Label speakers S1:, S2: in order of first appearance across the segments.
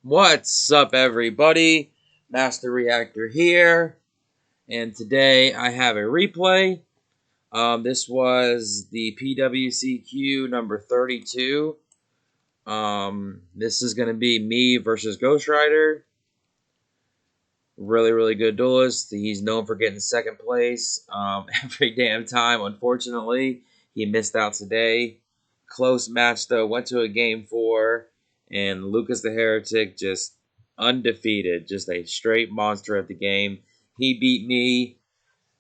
S1: What's up, everybody? Master Reactor here, and today I have a replay. This was the PWCQ number 32. This is going to be me versus Ghostrider. Really good duelist. He's known for getting second place every damn time. Unfortunately, he missed out today. Close match, though. Went to a game 4, and Lucas the Heretic just undefeated. Just a straight monster at the game. He beat me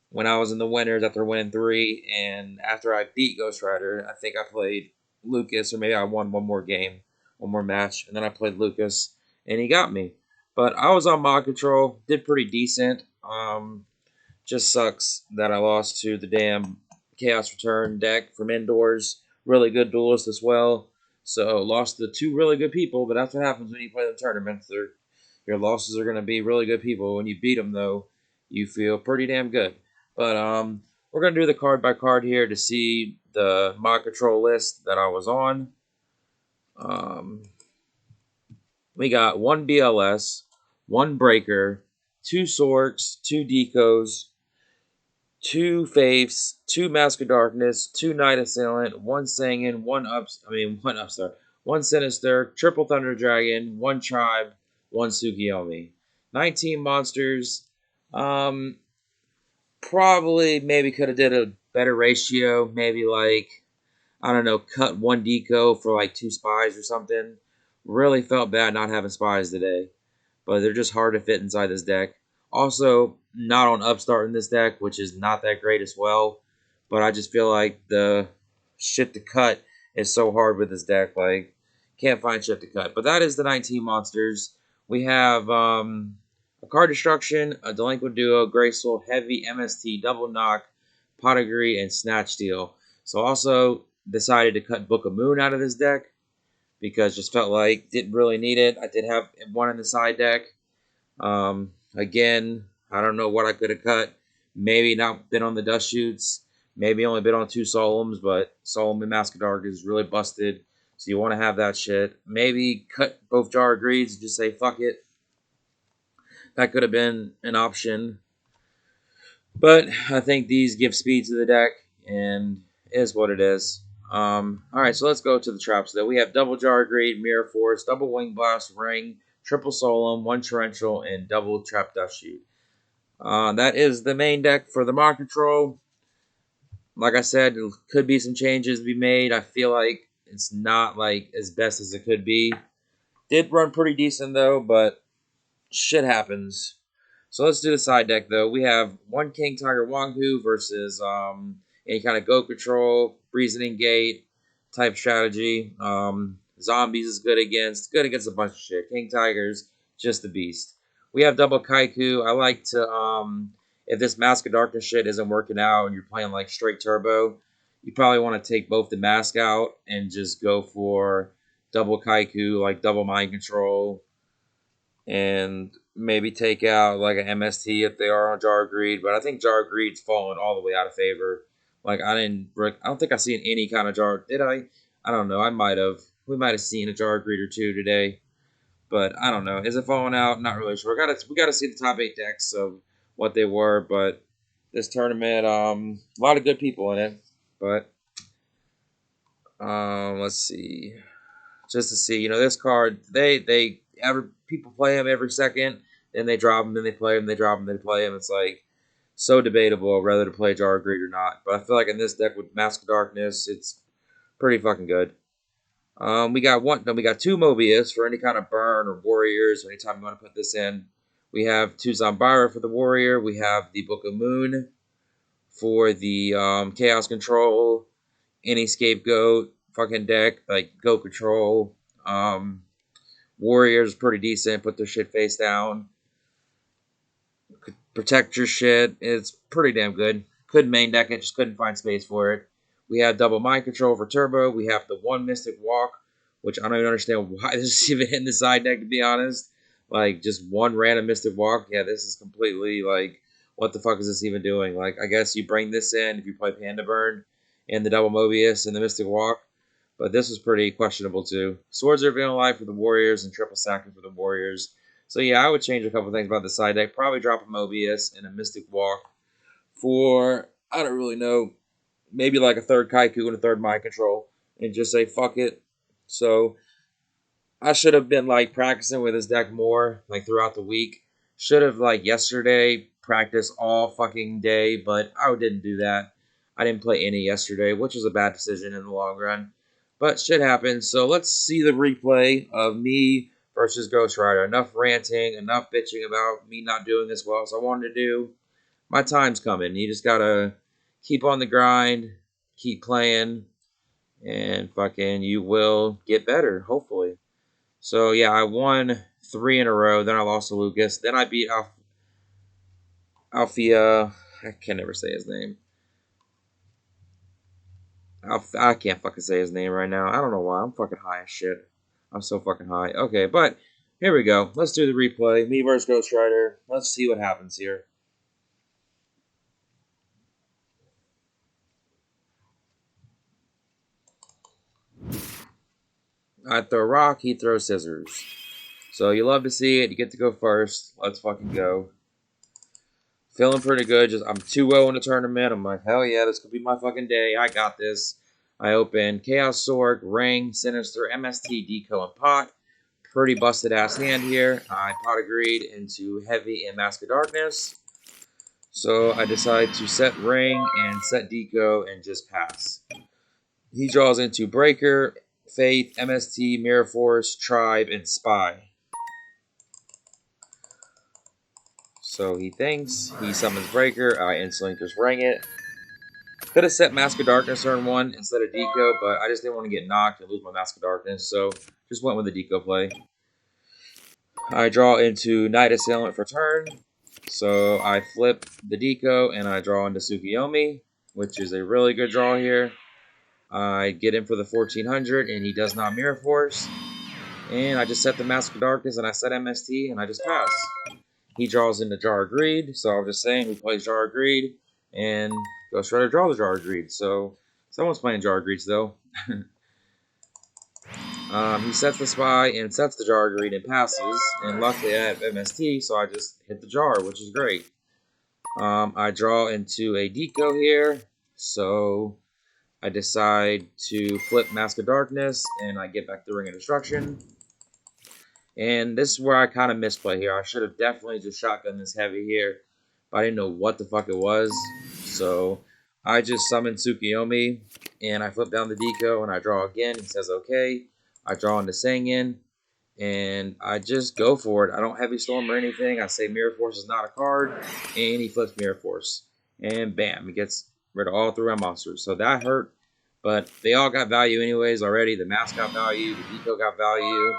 S1: when I was in the winners after winning 3, and after I beat Ghostrider, I think I played Lucas, or maybe I won one more game, one more match, and then I played Lucas, and he got me. But I was on mod control, did pretty decent. Just sucks that I lost to the damn Chaos Return deck from indoors. Really good duelist as well. So lost to 2 really good people, but that's what happens when you play the tournaments. Your losses are going to be really good people. When you beat them, though, you feel pretty damn good. But we're going to do the card by card here to see the mod control list that I was on. We got 1 BLS, 1 Breaker, 2 Sorks, 2 Decos, 2 Faiths, 2 Mask of Darkness, 2 Night Assailant, 1 Sangan, 1 Upstart, 1 Sinister, Triple Thunder Dragon, 1 Tribe, 1 Tsukiyomi. 19 monsters. Probably maybe could have did a better ratio. Maybe like, I don't know, cut 1 deco for like 2 spies or something. Really felt bad not having spies today. But they're just hard to fit inside this deck. Also, not on Upstart in this deck, which is not that great as well. But I just feel like the shit to cut is so hard with this deck. Like, can't find shit to cut. But that is the 19 monsters. We have a Card Destruction, a Delinquent Duo, Graceful, Heavy, MST, Double Knock, Pottery, and Snatch Steal. So also decided to cut Book of Moon out of this deck, because just felt like didn't really need it. I did have 1 in the side deck. Again, I don't know what I could have cut. Maybe not been on the dust shoots. Maybe only been on 2 Solemns, but Solemn and Mask of Dark is really busted. So you want to have that shit. Maybe cut both Jar of Greeds and just say fuck it. That could have been an option. But I think these give speed to the deck, and it is what it is. Alright, so let's go to the traps though. We have double Jar of Greed, Mirror Force, double Wing Blast, Ring, triple Solemn, 1 Torrential, and double Trap Dust Shoot. That is the main deck for the mod control. Like I said, there could be some changes to be made. I feel like it's not like as best as it could be. Did run pretty decent though, but shit happens. So let's do the side deck though. We have 1 King Tiger Wanghu versus any kind of Go Control, Reasoning Gate type strategy. Zombies is good against a bunch of shit. King Tiger's just the beast. We have double Kaiku. I like to if this Mask of Darkness shit isn't working out and you're playing like straight turbo, you probably want to take both the mask out and just go for double Kaiku, like double Mind Control, and maybe take out like an MST if they are on Jar of Greed. But I think Jar of Greed's fallen all the way out of favor. Like I don't think I seen any kind of jar. Did I? I don't know. I might have. We might have seen a Jar of Greed or 2 today, but I don't know. Is it falling out? Not really sure. We gotta see the top 8 decks of what they were. But this tournament, a lot of good people in it. But let's see. Just to see, this card, people play them every second, then they drop them, then they play them, they drop them, then they play them. It's like so debatable whether to play Jar of Greed or not. But I feel like in this deck with Mask of Darkness, it's pretty fucking good. We got 2 Mobius for any kind of burn or warriors, or anytime you want to put this in. We have 2 Zambara for the warrior. We have the Book of Moon for the Chaos Control, any scapegoat fucking deck, like Go Control. Warriors pretty decent, put their shit face down. Protect your shit. It's pretty damn good. Could main deck it, just couldn't find space for it. We have double Mind Control for Turbo. We have the 1 Mystic Walk, which I don't even understand why this is even in the side deck, to be honest. Like, just 1 random Mystic Walk. Yeah, this is completely, like, what the fuck is this even doing? Like, I guess you bring this in if you play Panda Burn and the double Mobius and the Mystic Walk. But this was pretty questionable too. Swords are Revealing Life for the Warriors and triple sacking for the Warriors. So yeah, I would change a couple things about the side deck. Probably drop a Mobius and a Mystic Walk for, I don't really know, maybe like a third Kaiku and a third Mind Control. And just say fuck it. So I should have been like practicing with this deck more, like throughout the week. Should have like yesterday practiced all fucking day, but I didn't do that. I didn't play any yesterday, which was a bad decision in the long run. But shit happens. So let's see the replay of me versus Ghostrider. Enough ranting, enough bitching about me not doing this well as I wanted to do. My time's coming. You just gotta keep on the grind, keep playing, and fucking you will get better, hopefully. So yeah, I won 3 in a row. Then I lost to Lucas. Then I beat Alfia. I can never say his name. I can't fucking say his name right now. I don't know why. I'm fucking high as shit. I'm so fucking high. Okay, but here we go. Let's do the replay. Me versus Ghostrider. Let's see what happens here. I throw rock. He throws scissors. So you love to see it. You get to go first. Let's fucking go. Feeling pretty good. I'm 2-0 in the tournament. I'm like, hell yeah, this could be my fucking day. I got this. I open Chaos Sword, Ring, Sinister, MST, Deco, and Pot. Pretty busted ass hand here. I pot agreed into Heavy and Mask of Darkness. So I decide to set Ring and set Deco and just pass. He draws into Breaker, Faith, MST, Mirror Force, Tribe, and Spy. So he thinks, he summons Breaker, I instantly just ring it. Could have set Mask of Darkness turn 1 instead of Deco, but I just didn't want to get knocked and lose my Mask of Darkness, so just went with the Deco play. I draw into Night Assailant for turn, so I flip the Deco and I draw into Tsukiyomi, which is a really good draw here. I get in for the 1400 and he does not Mirror Force. And I just set the Mask of Darkness and I set MST and I just pass. He draws into Jar of Greed, so I was just saying he plays Jar of Greed, and Ghostrider draws the Jar of Greed. So someone's playing Jar of Greeds though. He sets the Spy and sets the Jar of Greed and passes, and luckily I have MST, so I just hit the Jar, which is great. I draw into a Deco here, so I decide to flip Mask of Darkness, and I get back the Ring of Destruction. And this is where I kind of misplay here. I should have definitely just shotgunned this Heavy here, but I didn't know what the fuck it was. So I just summoned Tsukiyomi, and I flip down the Deco, and I draw again. He says okay. I draw into Sanyin, and I just go for it. I don't Heavy Storm or anything. I say Mirror Force is not a card, and he flips Mirror Force. And bam, he gets rid of all 3 of my monsters. So that hurt, but they all got value anyways already. The Mask got value, the Deco got value.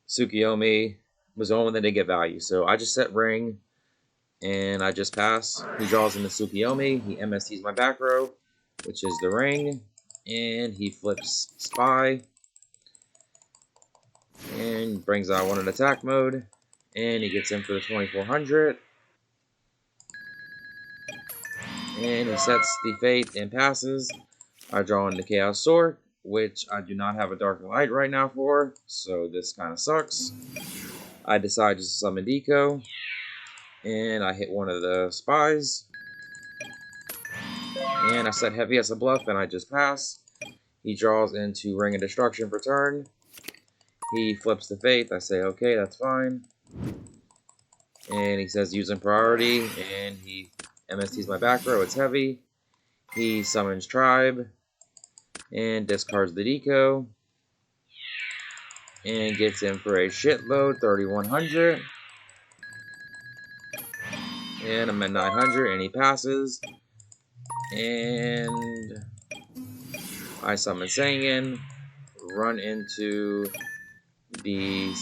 S1: Tsukiyomi was the only one that didn't get value. So I just set Ring, and I just pass. He draws into Tsukiyomi. He MSTs my back row, which is the Ring. And he flips Spy. And brings out 1 in attack mode. And he gets in for the 2400. And he sets the Faith and passes. I draw into Chaos Sword, which I do not have a Dark Light right now for. So this kind of sucks. I decide to summon Deco, and I hit 1 of the Spies, and I set Heavy as a bluff, and I just pass. He draws into Ring of Destruction for turn. He flips the Faith. I say, okay, that's fine. And he says using priority, and he MSTs my back row. It's Heavy. He summons Tribe, and discards the Deco, and gets in for a shitload, 3100. And I'm at 900, and he passes. And I summon Sanyin, run into the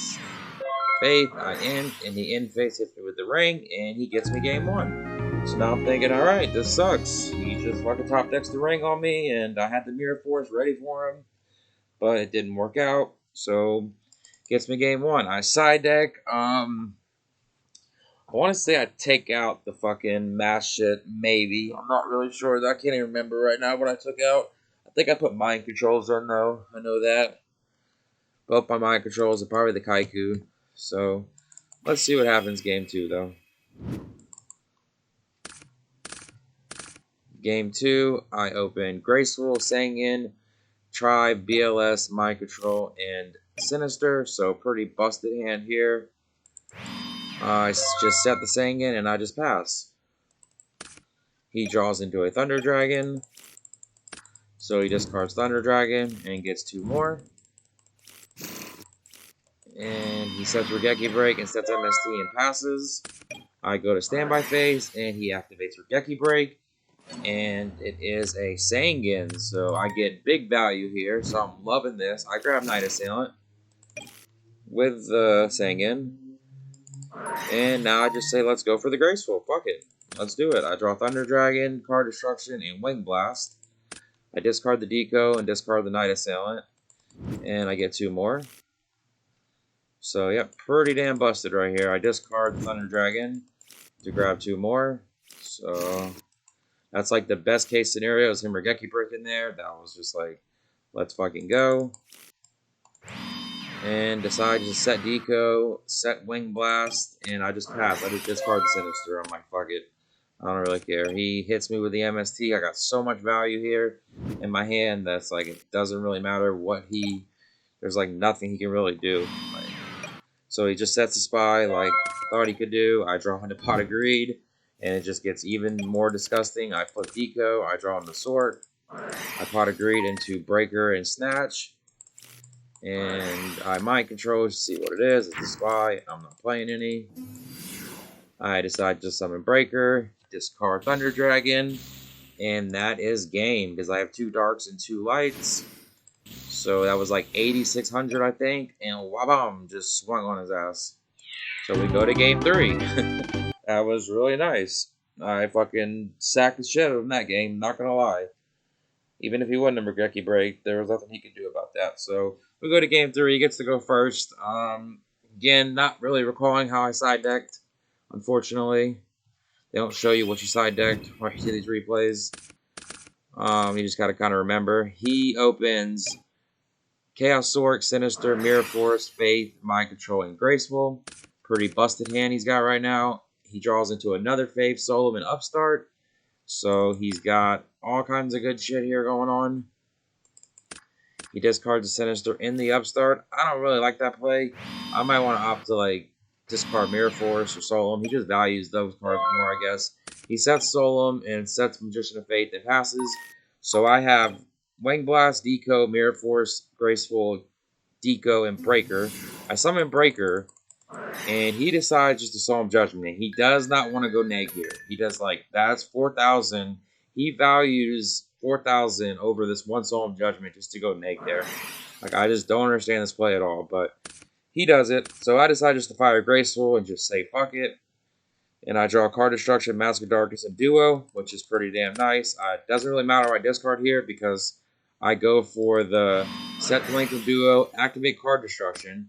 S1: Faith, I end, and he end face hits me with the Ring, and he gets me game 1. So now I'm thinking, alright, this sucks. He just fucking top decks the Ring on me, and I had the Mirror Force ready for him, but it didn't work out, so gets me game 1. I side deck, I want to say I take out the fucking mass shit, maybe. I'm not really sure. I can't even remember right now what I took out. I I think I put mind controls on though. I know that. Both my mind controls are probably the Kaiku. So let's see what happens game 2 though. Game 2, I open Graceful, Sanguine, Tribe, BLS, Mind Control, and Sinister. So pretty busted hand here. I just set the Sanguine and I just pass. He draws into a Thunder Dragon. So he discards Thunder Dragon and gets 2 more. And he sets Regeki Break and sets MST and passes. I go to standby phase and he activates Regeki Break. And it is a Sanguine, so I get big value here, so I'm loving this. I grab Night Assailant with the Sanguine. And now I just say, let's go for the Graceful. Fuck it. Let's do it. I draw Thunder Dragon, Card Destruction, and Wing Blast. I discard the Deco and discard the Night Assailant. And I get 2 more. So, yep, pretty damn busted right here. I discard the Thunder Dragon to grab 2 more. So, that's like the best case scenario is him Regeki Break in there. That was just like, let's fucking go. And decide to set Deco, set Wing Blast, and I just pass. I just discard the Sinister. I'm like, fuck it. I don't really care. He hits me with the MST. I got so much value here in my hand that's like, it doesn't really matter what he, there's like nothing he can really do. Like, so he just sets a Spy like thought he could do. I draw into Pot of Greed, and it just gets even more disgusting. I flip Deco, I draw into Sword. I Pot of Greed into Breaker and Snatch. And I Mind Control to see what it is. It's a Spy. I'm not playing any. I decide to summon Breaker, discard Thunder Dragon, and that is game because I have 2 darks and 2 lights. So that was like 8,600, I think, and wabam, just swung on his ass. So we go to game 3. That was really nice. I fucking sacked the shit out of him that game, not gonna lie. Even if he wouldn't have Regeki Break, there was nothing he could do about that. So we go to game 3. He gets to go first. Again, not really recalling how I side decked, unfortunately. They don't show you what you side decked when you see these replays. You just gotta kind of remember. He opens Chaos Sork, Sinister, Mirror Force, Faith, Mind Control, and Graceful. Pretty busted hand he's got right now. He draws into another Faith, Solomon, Upstart. So he's got all kinds of good shit here going on. He discards the Sinister in the Upstart. I don't really like that play. I might want to opt to like discard Mirror Force or Solemn. He just values those cards more, I guess. He sets Solemn and sets Magician of Fate and passes. So I have Wing Blast, Deco, Mirror Force, Graceful, Deco, and Breaker. I summon Breaker, and he decides just to Solemn Judgment. He does not want to go neg here. He does like, that's 4,000. He values 4,000 over this 1 Solemn Judgment just to go neg there. Like, I just don't understand this play at all, but he does it. So I decide just to fire Graceful and just say fuck it. And I draw Card Destruction, Mask of Darkness, and Duo, which is pretty damn nice. It doesn't really matter what I discard here because I go for the set the length of Duo, activate Card Destruction,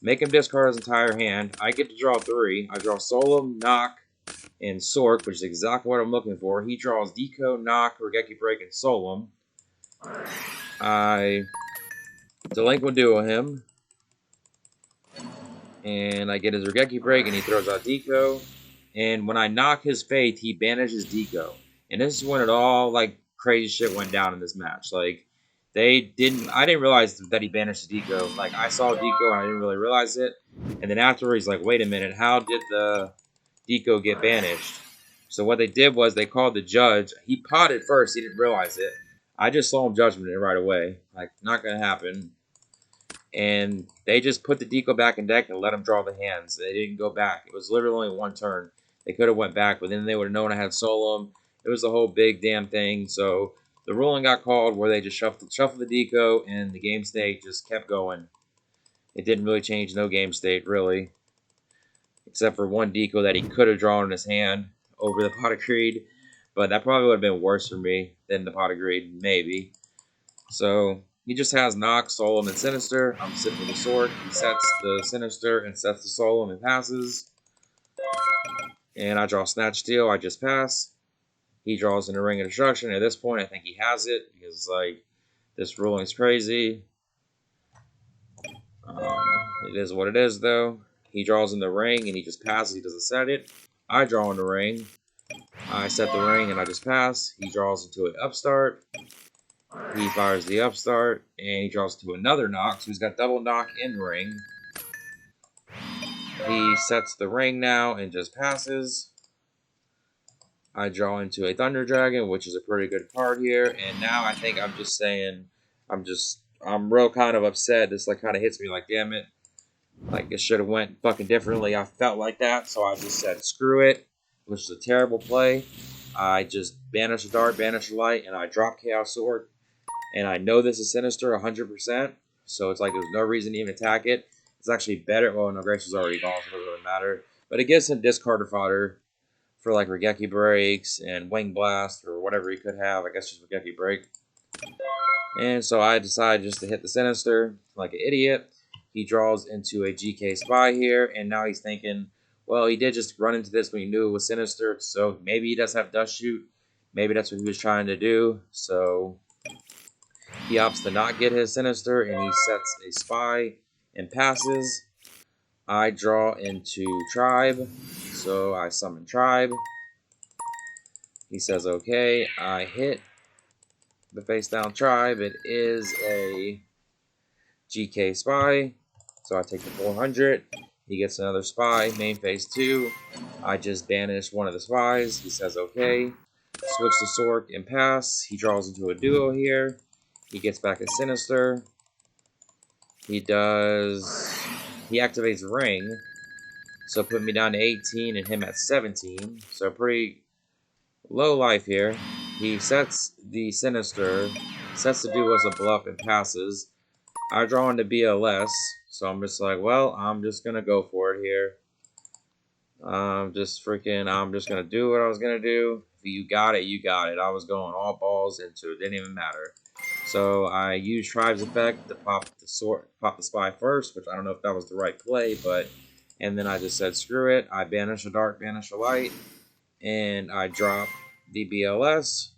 S1: make him discard his entire hand. I get to draw 3. I draw Solemn, Knock, and Sork, which is exactly what I'm looking for. He draws Deco, Knock, Regeki Break, and Solemn. I Delinquent Duo him. And I get his Regeki Break, and he throws out Deco. And when I knock his Faith, he banishes Deco. And this is when it all, like, crazy shit went down in this match. Like, I didn't realize that he banished Deco. Like, I saw Deco, and I didn't really realize it. And then afterwards, he's like, wait a minute, how did the Deco get banished? So what they did was they called the judge. He potted first. He didn't realize it. I just saw him judgment it right away. Like, not going to happen. And they just put the Deco back in deck and let him draw the hands. They didn't go back. It was literally only 1 turn. They could have went back, but then they would have known I had Solemn. It was a whole big damn thing. So the ruling got called where they just shuffled the Deco, and the game state just kept going. It didn't really change no game state, really. Except for 1 Deco that he could have drawn in his hand over the Pot of Greed. But that probably would have been worse for me than the Pot of Greed, maybe. So he just has Knock, Solemn, and Sinister. I'm sitting with the Sword. He sets the Sinister and sets the Solemn and passes. And I draw Snatch Steel. I just pass. He draws in a Ring of Destruction. At this point, I think he has it. Because, like, This ruling's crazy. It is what it is, though. He draws in the ring, and he just passes. He doesn't set it. I draw in the ring. I set the ring, and I just pass. He draws into an upstart. He fires the upstart, and he draws to another knock. So he's got double knock in ring. He sets the ring now and just passes. I draw into a Thunder Dragon, which is a pretty good card here. And now I think I'm just saying, I'm real kind of upset. This like kind of hits me like, damn it. Like it should have went fucking differently. I felt like that. So I just said, screw it, which is a terrible play. I just banish a dart, banish a light, and I drop Chaos Sword. And I know this is Sinister 100%. So it's like there's no reason to even attack it. It's actually better. Well, no, Grace is already gone, so it doesn't really matter. But it gives him discarder fodder for like Regeki Breaks and Wing Blast or whatever he could have. I guess just Regeki Break. And so I decided just to hit the Sinister like an idiot. He draws into a GK Spy here, and now he's thinking, well, he did just run into this when he knew it was Sinister, so maybe he does have Dust Shoot. Maybe that's what he was trying to do. So he opts to not get his Sinister, and he sets a Spy and passes. I draw into Tribe, so I summon Tribe. He says, okay, I hit the face down Tribe. It is a GK Spy, so I take the 400. He gets another Spy, main phase 2. I just banish one of the Spies. He says, okay. Switch to Sork and pass. He draws into a duo here. He gets back a Sinister. He activates Ring. So put me down to 18 and him at 17. So pretty low life here. He sets the Sinister, sets the duo as a bluff and passes. I draw into BLS. So I'm just like, well, I'm just going to go for it here. I'm just going to do what I was going to do. If you got it, you got it. I was going all balls into it. Didn't even matter. So I used Tribe's effect to pop the Spy first, which I don't know if that was the right play, but, and then I just said, screw it. I banish a dark, banish a light, and I drop the BLS.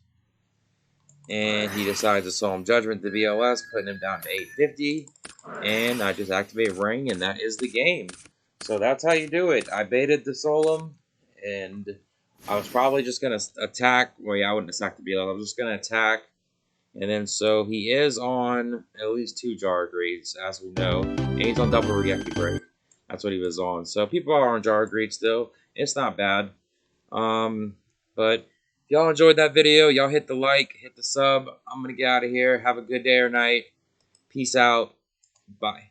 S1: And he decides to Solemn Judgment the BLS, putting him down to 850. And I just activate Ring, and that is the game. So that's how you do it. I baited the Solemn, and I was probably just going to attack. Well, yeah, I wouldn't attack the BLS. I was just going to attack. And then so he is on at least 2 Jar Greeds, as we know. And he's on double Regeki Break. That's what he was on. So people are on Jar Greed still. It's not bad. But if y'all enjoyed that video, y'all hit the like, hit the sub. I'm going to get out of here. Have a good day or night. Peace out. Bye.